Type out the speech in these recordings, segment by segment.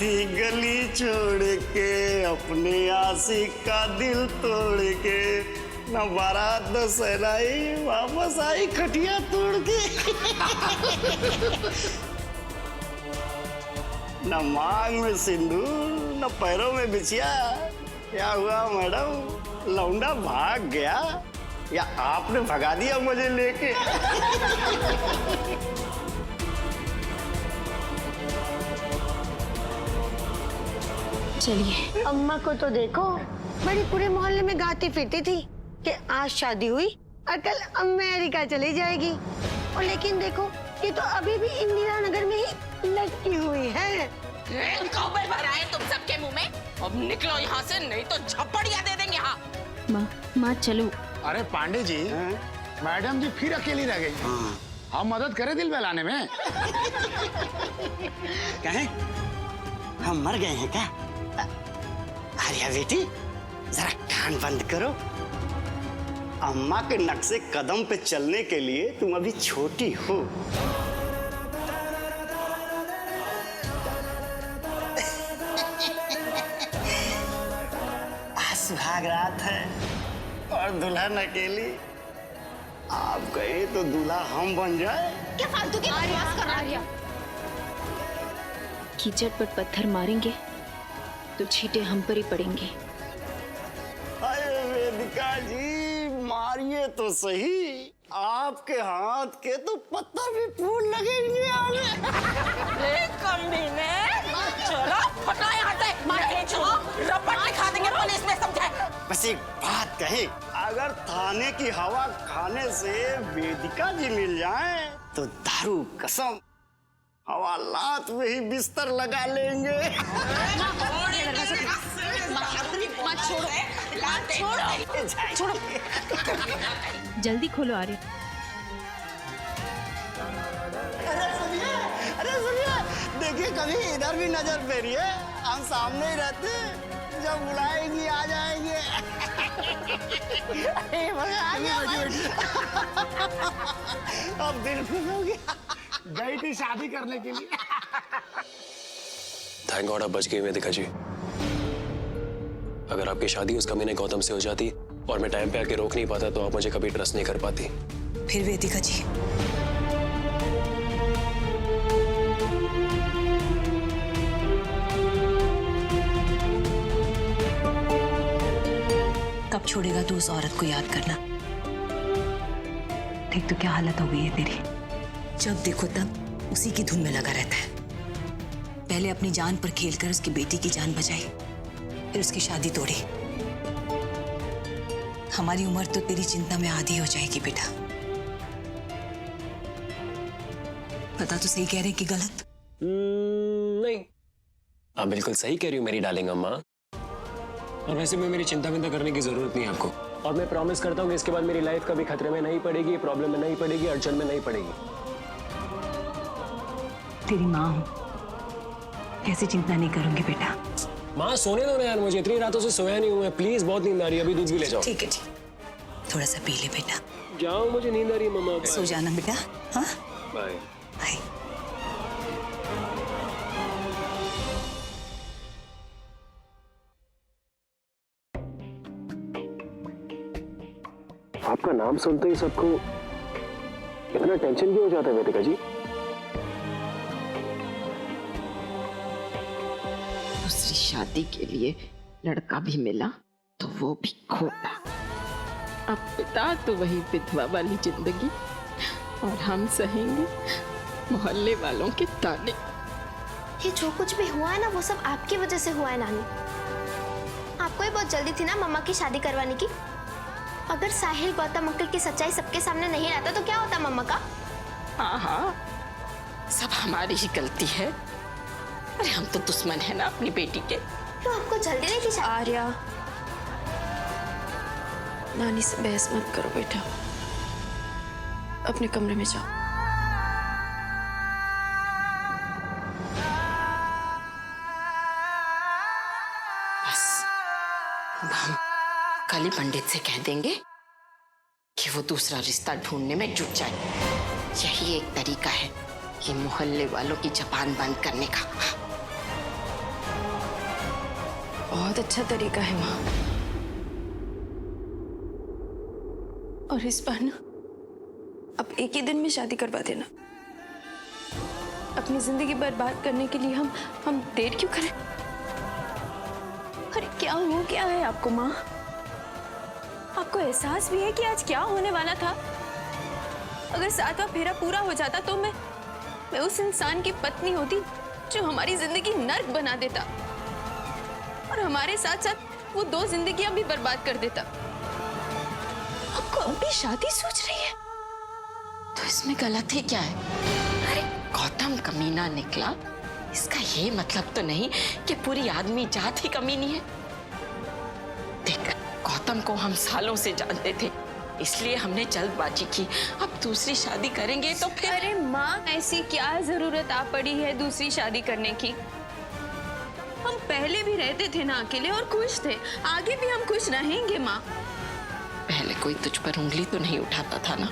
थी गली छोड़ के, अपने आशिक का दिल तोड़ के, न बारात न सहनाई, वापस आई खटिया तोड़ के। न मांग में सिंदूर न पैरों में बिछिया। क्या हुआ मैडम, लौंडा भाग गया या आपने भगा दिया मुझे लेके? चलिए। अम्मा को तो देखो, बड़ी पूरे मोहल्ले में गाती फिरती थी कि आज शादी हुई और कल अमेरिका चली जाएगी। और लेकिन देखो, ये तो अभी भी इंदिरा नगर में ही लटकी हुई है। कौवे भरा है तुम सबके मुंह में। अब निकलो यहाँ से, नहीं तो झपड़ियाँ दे देंगे। हाँ माँ चलो। अरे पांडे जी, मैडम जी फिर अकेली रह गई। हम मदद करें दिल बहलाने में। कहें हम मर गए हैं क्या? आर्या बेटी, जरा कान बंद करो। अम्मा के नक्शे कदम पे चलने के लिए तुम अभी छोटी हो। आज सुहाग रात है और दुल्हन अकेली। आप गए तो दूल्हा हम बन जाए। क्या फालतू की बकवास कर रही है? कीचड़ पर पत्थर मारेंगे तो छींटे हम पर ही पड़ेंगे। अरे वेदिका जी, मारिए तो सही, आपके हाथ के तो पत्थर भी फूल लगेंगे आगे। कमीने, चलो हटो यहाँ से। मार चलो, रपट दिखा देंगे पुलिस में, समझे? बस एक बात कहे, अगर थाने की हवा खाने से वेदिका जी मिल जाएं, तो दारू कसम हवालात में ही बिस्तर लगा लेंगे। छोड़ो। जल्दी खोलो आर्य। अरे सुनिए, देखिए कभी इधर भी नजर फेरिए, हम सामने ही रहते हैं, जब बुलाएंगी आ जाएंगे। अरे आ गया। अब दिल खुश हो गया। गई थी शादी करने के लिए। थैंक गॉड आप बच गए वेदिका जी। अगर आपकी शादी उस कमीने गौतम से हो जाती और मैं टाइम पे आके रोक नहीं पाता, तो आप मुझे कभी ट्रस्ट नहीं कर पाती। फिर वेदिका जी, कब छोड़ेगा तू उस औरत को याद करना? देख तो क्या हालत हो गई है तेरी। जब देखो तब उसी की धुन में लगा रहता है। पहले अपनी जान पर खेलकर उसकी बेटी की जान बचाई, फिर उसकी शादी तोड़ी। हमारी उम्र तो तेरी चिंता में आधी हो जाएगी बेटा। पता तो सही कह रहे कि गलत? नहीं, आप बिल्कुल सही कह रही हो मेरी डार्लिंग अम्मा। और वैसे भी मेरी चिंता करने की जरूरत नहीं है आपको। और मैं प्रॉमिस करता हूँ कि इसके बाद मेरी लाइफ कभी खतरे में नहीं पड़ेगी, प्रॉब्लम में नहीं पड़ेगी, अड़चन में नहीं पड़ेगी। तेरी माँ हूं, कैसे चिंता नहीं करूंगी बेटा। माँ सोने दो ना यार, मुझे इतनी रातों से सोया नहीं हुआ है। प्लीज, बहुत नींद आ रही है, अभी दूध भी ले जाओ। ठीक है ठीक, थोड़ा सा पी ले बेटा। जाओ, मुझे नींद आ रही है मम्मा। सो जाना बेटा। हाँ बाय। बाय। आपका नाम सुनते ही सबको इतना टेंशन क्यों हो जाता है वेदिका जी? दूसरी शादी के लिए लड़का भी मिला तो वो भी खोटा। अब पिता तो वही विधवा वाली जिंदगी, और हम सहेंगे मोहल्ले वालों के ताने। ये जो कुछ भी हुआ है ना, वो सब आपकी वजह से हुआ है नानी। आपको ही बहुत जल्दी थी ना मम्मा की शादी करवाने की। अगर साहिल गौतम अंकल की सच्चाई सबके सामने नहीं आता तो क्या होता मम्मा का? हाँ हाँ, सब हमारी ही गलती है। अरे हम तो दुश्मन है ना अपनी बेटी के। तो आपको जल्दी नहीं थी शादी? आर्या, नानी से बहस मत करो बेटा, अपने कमरे में जाओ। बस अब हम काली पंडित से कह देंगे कि वो दूसरा रिश्ता ढूंढने में जुट जाए। यही एक तरीका है ये मोहल्ले वालों की जबान बंद करने का। बहुत अच्छा तरीका है माँ। और इस बार ना अब एक ही दिन में शादी करवा देना। अपनी जिंदगी बर्बाद करने के लिए हम देर क्यों करें? अरे क्या हो गया है आपको माँ? आपको एहसास भी है कि आज क्या होने वाला था? अगर 7वां फेरा पूरा हो जाता तो मैं उस इंसान की पत्नी होती जो हमारी जिंदगी नर्क बना देता, और हमारे साथ साथ वो 2 जिंदगियां भी बर्बाद कर देता। आपको अब भी शादी सोच रही है? तो इसमें गलती क्या है? अरे गौतम कमीना निकला, इसका ये मतलब तो नहीं कि पूरी आदमी जात ही कमीनी है। देख, गौतम को हम सालों से जानते थे, इसलिए हमने जल्दबाजी की। अब दूसरी शादी करेंगे तो फिर। अरे माँ, ऐसी क्या जरूरत आ पड़ी है दूसरी शादी करने की? हम पहले भी रहते थे ना अकेले और खुश थे, आगे भी हम खुश रहेंगे माँ। पहले कोई तुझ पर उंगली तो नहीं उठाता था ना?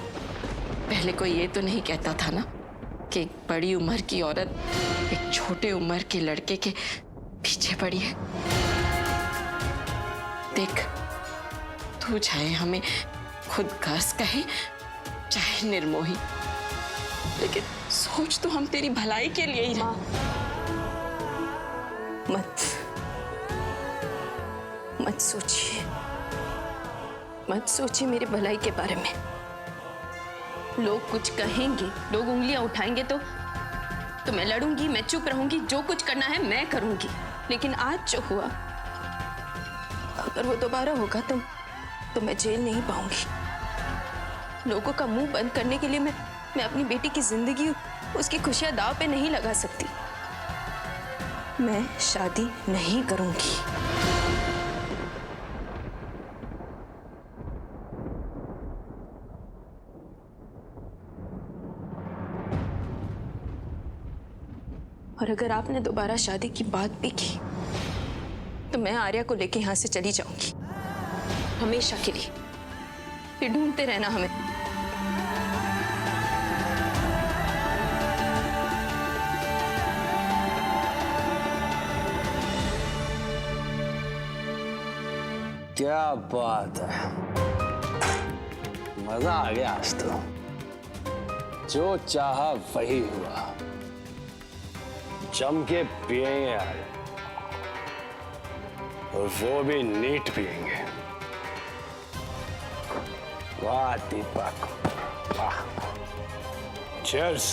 पहले कोई ये तो नहीं कहता था ना कि एक बड़ी उम्र की औरत एक छोटे उम्र के लड़के के पीछे पड़ी है? देख, तू चाहे हमें खुद गर्स कहे चाहे निर्मोही, लेकिन सोच तो हम तेरी भलाई के लिए ही रहे। मत सोचिए मेरी भलाई के बारे में। लोग कुछ कहेंगे, लोग उंगलियां उठाएंगे तो मैं लड़ूंगी, मैं चुप रहूंगी, जो कुछ करना है मैं करूंगी। लेकिन आज जो हुआ, अगर वो दोबारा होगा तो मैं जेल नहीं पाऊंगी। लोगों का मुंह बंद करने के लिए मैं अपनी बेटी की जिंदगी, उसकी खुशियां दांव पे नहीं लगा सकती। मैं शादी नहीं करूंगी। और अगर आपने दोबारा शादी की बात भी की तो मैं आर्या को लेके यहां से चली जाऊंगी, हमेशा के लिए। फिर ढूंढते रहना हमें। क्या बात है, मजा आ गया आज तो। जो चाहा वही हुआ, जम के पिएंगे आज, और वो भी नीट पिएंगे। वाह दीपक, वाह। चीयर्स।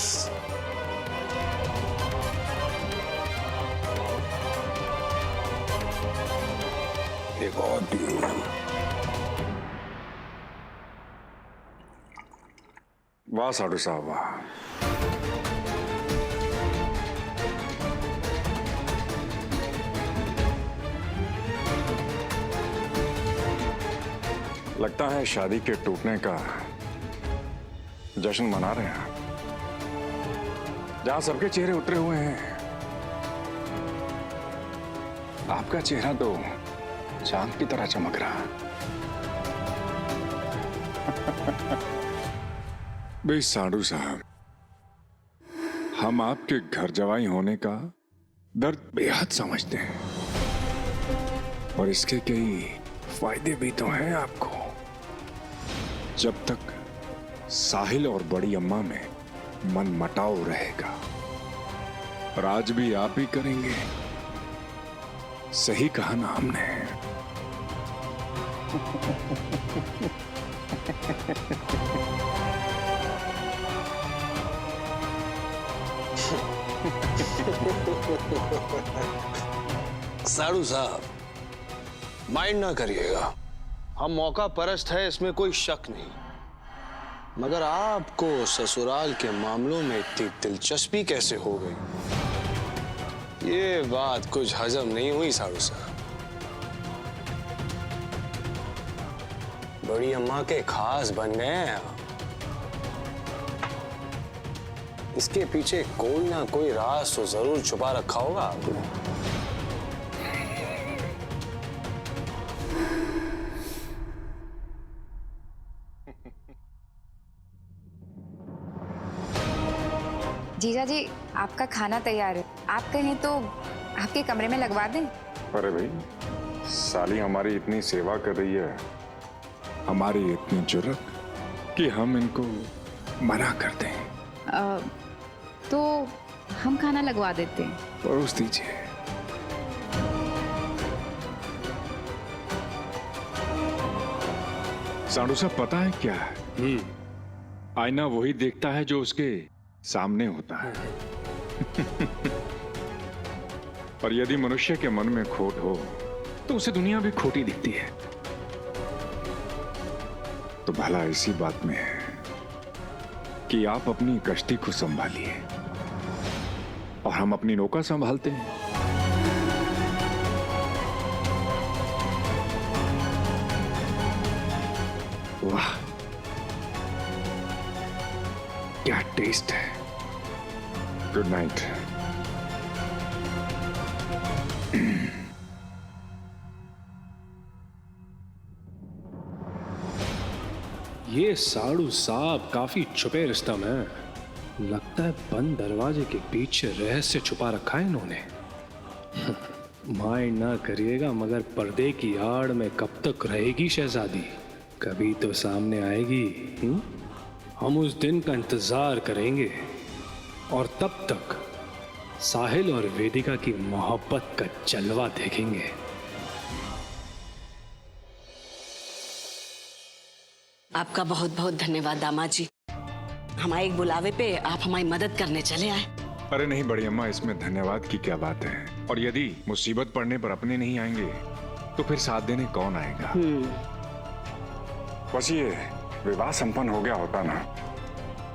एक और पिएंगे। वाह साधु साहब, वाह। लगता है शादी के टूटने का जश्न मना रहे हैं, जहां सबके चेहरे उतरे हुए हैं। आपका चेहरा तो चांद की तरह चमक रहा है। भाई साधु साहब, हम आपके घर जवाई होने का दर्द बेहद समझते हैं, और इसके कई फायदे भी तो हैं आपको। जब तक साहिल और बड़ी अम्मा में मन मटाव रहेगा, और आज भी आप ही करेंगे। सही कहा ना हमने। साधु साहब, माइंड ना करिएगा, हम मौका परस्त है, इसमें कोई शक नहीं। मगर आपको ससुराल के मामलों में इतनी दिलचस्पी कैसे हो गई, ये बात कुछ हजम नहीं हुई साधु साहब। बड़ी अम्मा के खास बन गए हैं आप। इसके पीछे कोई ना कोई राज तो जरूर छुपा रखा होगा आपने। जीजा जी, आपका खाना तैयार है, आप कहें तो आपके कमरे में लगवा दें। अरे भाई, साली हमारी इतनी सेवा कर रही है, हमारी इतनी जुर्रत कि हम इनको मना कर दें। तो हम खाना लगवा देते हैं। परोस दीजिए। साधु साहब पता है क्या है? आईना वही देखता है जो उसके सामने होता है। और यदि मनुष्य के मन में खोट हो तो उसे दुनिया भी खोटी दिखती है। तो भला इसी बात में है कि आप अपनी कश्ती को संभालिए और हम अपनी नौका संभालते हैं। वाह, क्या टेस्ट है। Good night. ये साड़ू साहब काफी छुपे रिश्तम है। लगता है बंद दरवाजे के पीछे रहस्य छुपा रखा है इन्होंने। माइंड ना करिएगा, मगर पर्दे की आड़ में कब तक रहेगी शहजादी? कभी तो सामने आएगी। हम उस दिन का इंतजार करेंगे और तब तक साहिल और वेदिका की मोहब्बत का जलवा देखेंगे। आपका बहुत बहुत धन्यवाद दामाद जी। हमारे एक बुलावे पे आप हमारी मदद करने चले आए। अरे नहीं बड़ी अम्मा, इसमें धन्यवाद की क्या बात है। और यदि मुसीबत पड़ने पर अपने नहीं आएंगे तो फिर साथ देने कौन आएगा? बस ये विवाह संपन्न हो गया होता ना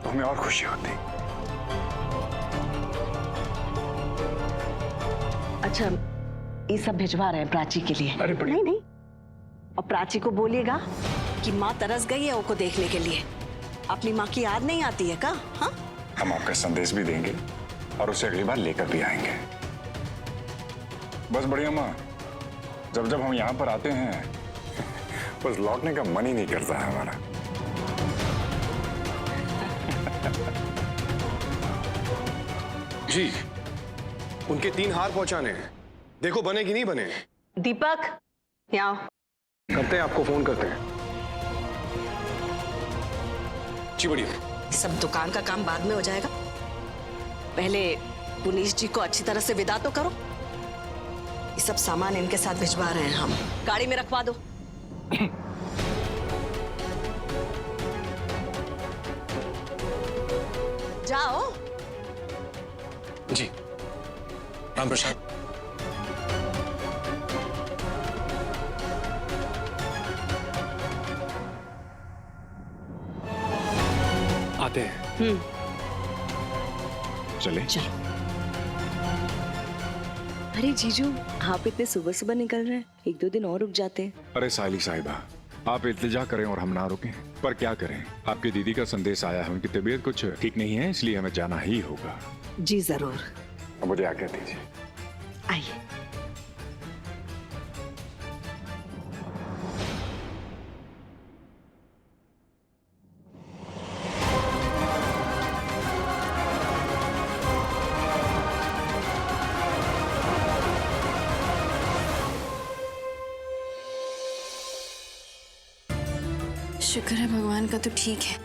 तो हमें और खुशी होती। अच्छा, ये सब भिजवा रहे हैं प्राची के लिए। अरे नहीं नहीं, और प्राची को बोलिएगा कि माँ तरस गई है वो को देखने के लिए। अपनी माँ की याद नहीं आती है का? हाँ, हम आपका संदेश भी देंगे और उसे अगली बार लेकर भी आएंगे। बस बढ़िया माँ, जब जब हम यहाँ पर आते हैं बस लौटने का मन ही नहीं करता है हमारा। जी, उनके 3 हार पहुंचाने हैं। देखो बने कि नहीं बने। दीपक यहाँ करते हैं, आपको फोन करते हैं। जी बढ़िया। सब दुकान का काम बाद में हो जाएगा, पहले पुनीश जी को अच्छी तरह से विदा तो करो। ये सब सामान इनके साथ भिजवा रहे हैं हम, गाड़ी में रखवा दो। जाओ। जी, राम प्रसाद। आते हैं। चले। अरे जीजू, आप इतने सुबह सुबह निकल रहे हैं, 1-2 दिन और रुक जाते हैं। अरे साली साहिबा, आप इल्तिजा करें और हम ना रुकें, पर क्या करें, आपकी दीदी का संदेश आया है। उनकी तबीयत कुछ ठीक नहीं है, इसलिए हमें जाना ही होगा। जी जरूर। मुझे आज्ञा दीजिए। आइए। शुक्र है भगवान का तो ठीक है।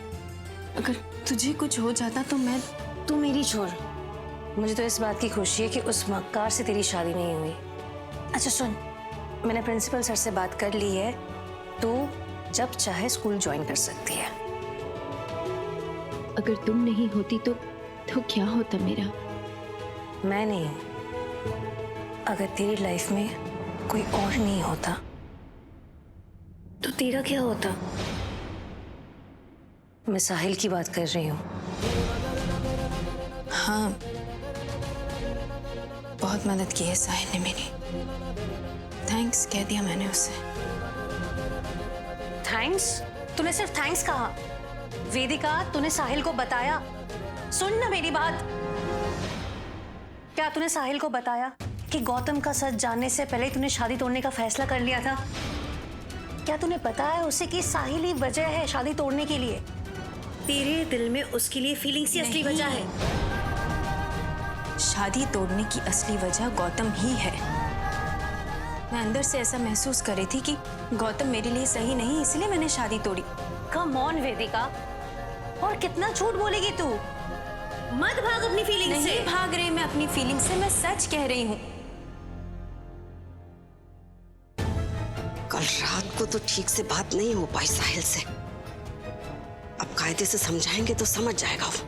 अगर तुझे कुछ हो जाता तो मैं। तू मेरी छोड़, मुझे तो इस बात की खुशी है कि उस मक्कार से तेरी शादी नहीं हुई। अच्छा सुन, मैंने प्रिंसिपल सर से बात कर ली है, तो जब चाहे स्कूल ज्वाइन कर सकती है। अगर तुम नहीं होती तो क्या होता मेरा? मैं नहीं, अगर तेरी लाइफ में कोई और नहीं होता तो तेरा क्या होता? मैं साहिल की बात कर रही हूँ। हाँ, बहुत मदद की है साहिल ने मेरी। थैंक्स कह दिया मैंने उसे। थैंक्स? तूने सिर्फ थैंक्स कहा। वेदिका, तूने साहिल को बताया? सुन ना मेरी बात, क्या तूने साहिल को बताया कि गौतम का सच जानने से पहले तूने शादी तोड़ने का फैसला कर लिया था? क्या तूने बताया उसे कि साहिल ही वजह है शादी तोड़ने के लिए? तेरे दिल में उसके लिए फीलिंग्स ही असली वजह है। शादी तोड़ने की असली वजह गौतम ही है। मैं अंदर से ऐसा महसूस कर रही थी कि गौतम मेरे लिए सही नहीं, इसलिए मैंने शादी तोड़ी। कम ऑन वेदिका, और कितना झूठ बोलेगी तू? मत भाग अपनी फीलिंग से। नहीं भाग रही मैं अपनी फीलिंग से, मैं सच कह रही हूँ। कल रात को तो ठीक से बात नहीं हो पाई साहिल से। अब कायदे से समझाएंगे तो समझ जाएगा वो।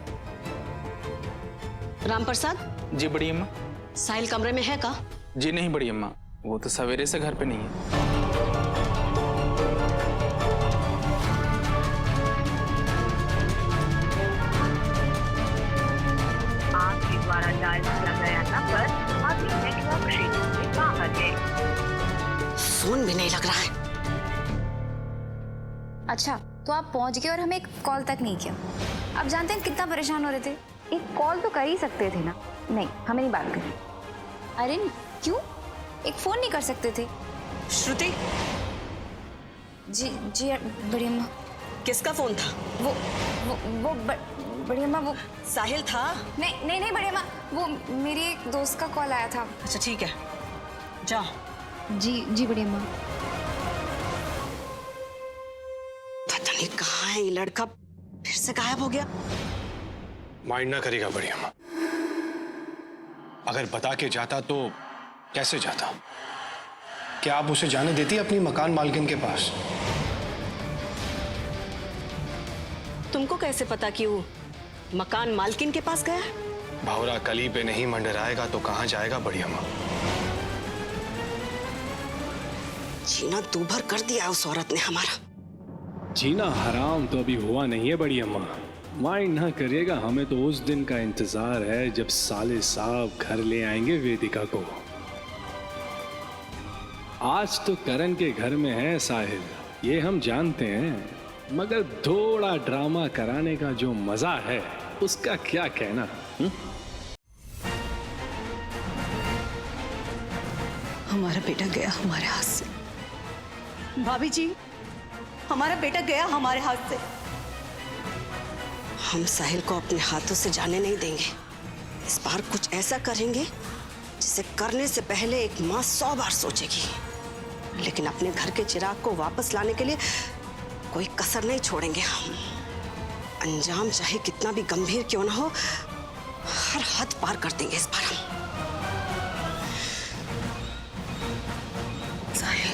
राम प्रसाद जी बड़ी अम्मा। साहिल कमरे में है का? जी नहीं बड़ी अम्मा, वो तो सवेरे से घर पे नहीं है। आपके द्वारा डायल किया गया नंबर अभी नेटवर्क क्षेत्र से बाहर है। फोन भी नहीं लग रहा है। अच्छा, तो आप पहुंच गए और हमें एक कॉल तक नहीं किया। आप जानते हैं कितना परेशान हो रहे थे। एक कॉल तो कर ही सकते थे ना। नहीं, हमें नहीं बात करनी। अरे क्यों? एक फोन नहीं कर सकते थे? श्रुति। जी जी बड़ी अम्मा। किसका फोन था? वो बड़ी अम्मा, वो साहिल था? नहीं नहीं नहीं बड़ी अम्मा, वो मेरी एक दोस्त का कॉल आया था। अच्छा ठीक है, जा। जी जी बड़ी अम्मा। पता नहीं कहाँ है ये लड़का, फिर से गायब हो गया। माइंड ना करेगा बड़ी अम्मा। अगर बता के जाता तो कैसे जाता? क्या आप उसे जाने देती अपनी मकान मालकिन के पास? तुमको कैसे पता कि वो मकान मालकिन के पास गया? भावरा कली पे नहीं मंडराएगा तो कहां जाएगा बड़ी अम्मा? जीना दूभर कर दिया उस औरत ने हमारा। जीना हराम तो अभी हुआ नहीं है बड़ी अम्मा। माइंड ना करिएगा, हमें तो उस दिन का इंतजार है जब साले साहब घर ले आएंगे वेदिका को। आज तो करण के घर में है साहिल, ये हम जानते हैं, मगर थोड़ा ड्रामा कराने का जो मजा है उसका क्या कहना। हमारा बेटा गया हमारे हाथ से। भाभी जी, हमारा बेटा गया हमारे हाथ से। हम साहिल को अपने हाथों से जाने नहीं देंगे। इस बार कुछ ऐसा करेंगे जिसे करने से पहले एक माँ 100 बार सोचेगी। लेकिन अपने घर के चिराग को वापस लाने के लिए कोई कसर नहीं छोड़ेंगे हम। अंजाम चाहे कितना भी गंभीर क्यों ना हो, हर हद पार कर देंगे इस बार हम। साहिल,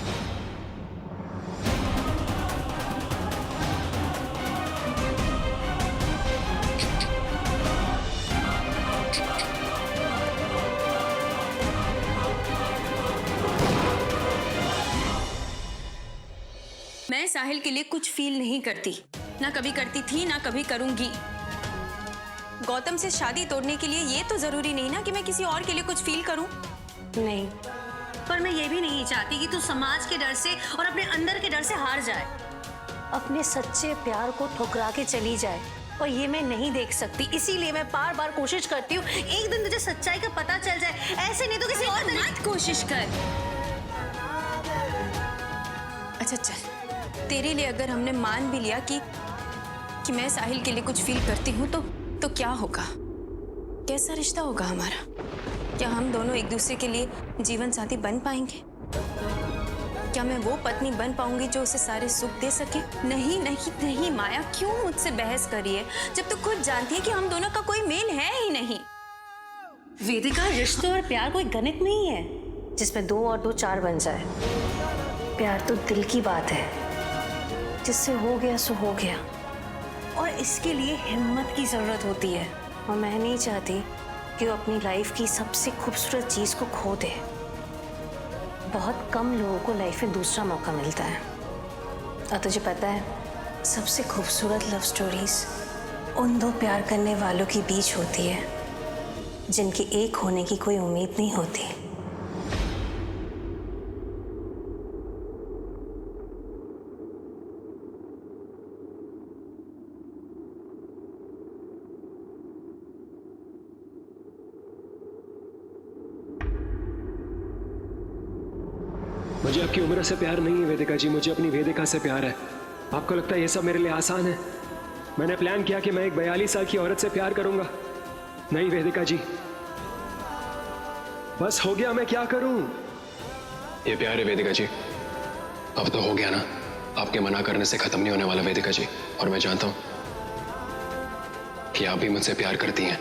मैं साहिल के लिए कुछ फील नहीं करती, ना कभी करती थी ना कभी करूंगी। गौतम से शादी तोड़ने के लिए ये तो जरूरी नहीं ना कि मैं किसी और के लिए कुछ फील करूं। नहीं, पर मैं ये भी नहीं चाहती कि तू समाज के डर से और अपने अंदर के डर से हार जाए, अपने सच्चे प्यार को ठुकरा के चली जाए। और ये मैं नहीं देख सकती, इसीलिए मैं बार बार कोशिश करती हूँ एक दिन तुझे सच्चाई का पता चल जाए। ऐसे नहीं तो किसी और मत कोशिश कर। अच्छा चल, तेरे लिए अगर हमने मान भी लिया कि मैं साहिल के लिए कुछ फील करती हूँ तो क्या होगा? कैसा रिश्ता होगा हमारा? क्या हम दोनों एक दूसरे के लिए जीवन साथी बन पाएंगे? क्या मैं वो पत्नी बन पाऊंगी जो उसे सारे सुख दे सके? नहीं नहीं नहीं माया, क्यों मुझसे बहस करी है जब तू खुद जानती है कि हम दोनों का कोई मेल है ही नहीं। वेदिका, रिश्ते और प्यार कोई गणित नहीं है जिसमें 2 और 2 4 बन जाए। प्यार तो दिल की बात है, जिससे हो गया सो हो गया, और इसके लिए हिम्मत की जरूरत होती है। और मैं नहीं चाहती कि वो अपनी लाइफ की सबसे खूबसूरत चीज को खो दे। बहुत कम लोगों को लाइफ में दूसरा मौका मिलता है। और तुझे पता है, सबसे खूबसूरत लव स्टोरीज उन 2 प्यार करने वालों के बीच होती है जिनके एक होने की कोई उम्मीद नहीं होती। मुझे आपकी उम्र से प्यार नहीं है वेदिका जी, मुझे अपनी वेदिका से प्यार है। आपको लगता है ये सब मेरे लिए आसान है? मैंने प्लान किया कि मैं एक 42 साल की औरत से प्यार करूंगा। नहीं वेदिका जी, बस हो गया, मैं क्या करूं? ये प्यार है वेदिका जी, अब तो हो गया ना। आपके मना करने से खत्म नहीं होने वाला वेदिका जी। और मैं जानता हूं कि आप भी मुझसे प्यार करती हैं,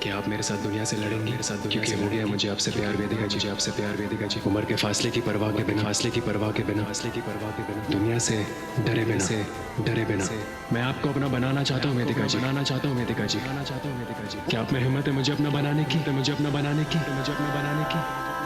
कि आप मेरे साथ दुनिया से लड़ेंगे, मेरे साथ क्योंकि हो गया मुझे आपसे प्यार वेदिका जी, आपसे प्यार वेदिका जी। उम्र के फासले की परवाह के बिना, फासले की परवाह के बिना, फासले की परवाह के बिना, दुनिया से डरे बिना मैं आपको अपना बनाना चाहता हूँ वेदिका जी, बनाना चाहता हूँ वेदिका जी, बनाना चाहता हूँ वेदिका जी। क्या आप में हिम्मत है मुझे अपना बनाने की, मुझे अपना बनाने की, मुझे अपना बनाने की?